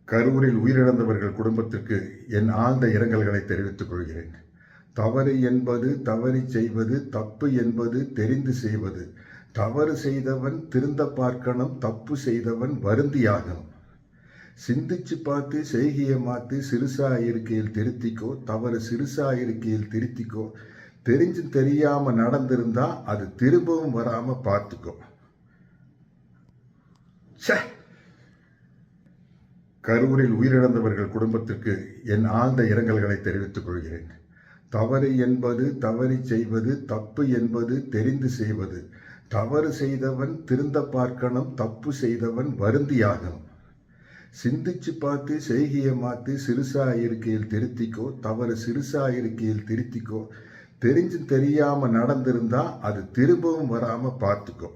கரூரில் உயிரிழந்தவர்கள் குடும்பத்திற்கு என் ஆழ்ந்த இரங்கல்களை தெரிவித்துக் கொள்கிறேன். தவறு என்பது தவறி செய்வது, தப்பு என்பது தெரிந்து செய்வது. தவறு செய்தவன் திருந்த பார்க்கணும், தப்பு செய்தவன் வருந்தியாகணும். சிந்திச்சு பார்த்து செய்கையை மாற்றி சிறுசா இருக்கையில் திருத்திக்கோ, தவறு சிறுசா இருக்கையில் திருத்திக்கோ. தெரிஞ்சும் தெரியாம நடந்திருந்தா அது திரும்பவும் வராம பார்த்துக்கோ. கரூரில் உயிரிழந்தவர்கள் குடும்பத்திற்கு என் ஆழ்ந்த இரங்கல்களை தெரிவித்துக் கொள்கிறேன். தவறு என்பது தவறி செய்வது, தப்பு என்பது தெரிந்து செய்வது. தவறு செய்தவன் திருந்த பார்க்கணும், தப்பு செய்தவன் வருந்தியாகணும். சிந்திச்சு பார்த்து செய்கையை மாற்றி சிறுசா இருக்கையில் திருத்திக்கோ, தவறு சிறுசா இருக்கையில் திருத்திக்கோ. தெரிஞ்சும் தெரியாம நடந்திருந்தா அது திரும்பவும் வராம பார்த்துக்கோ.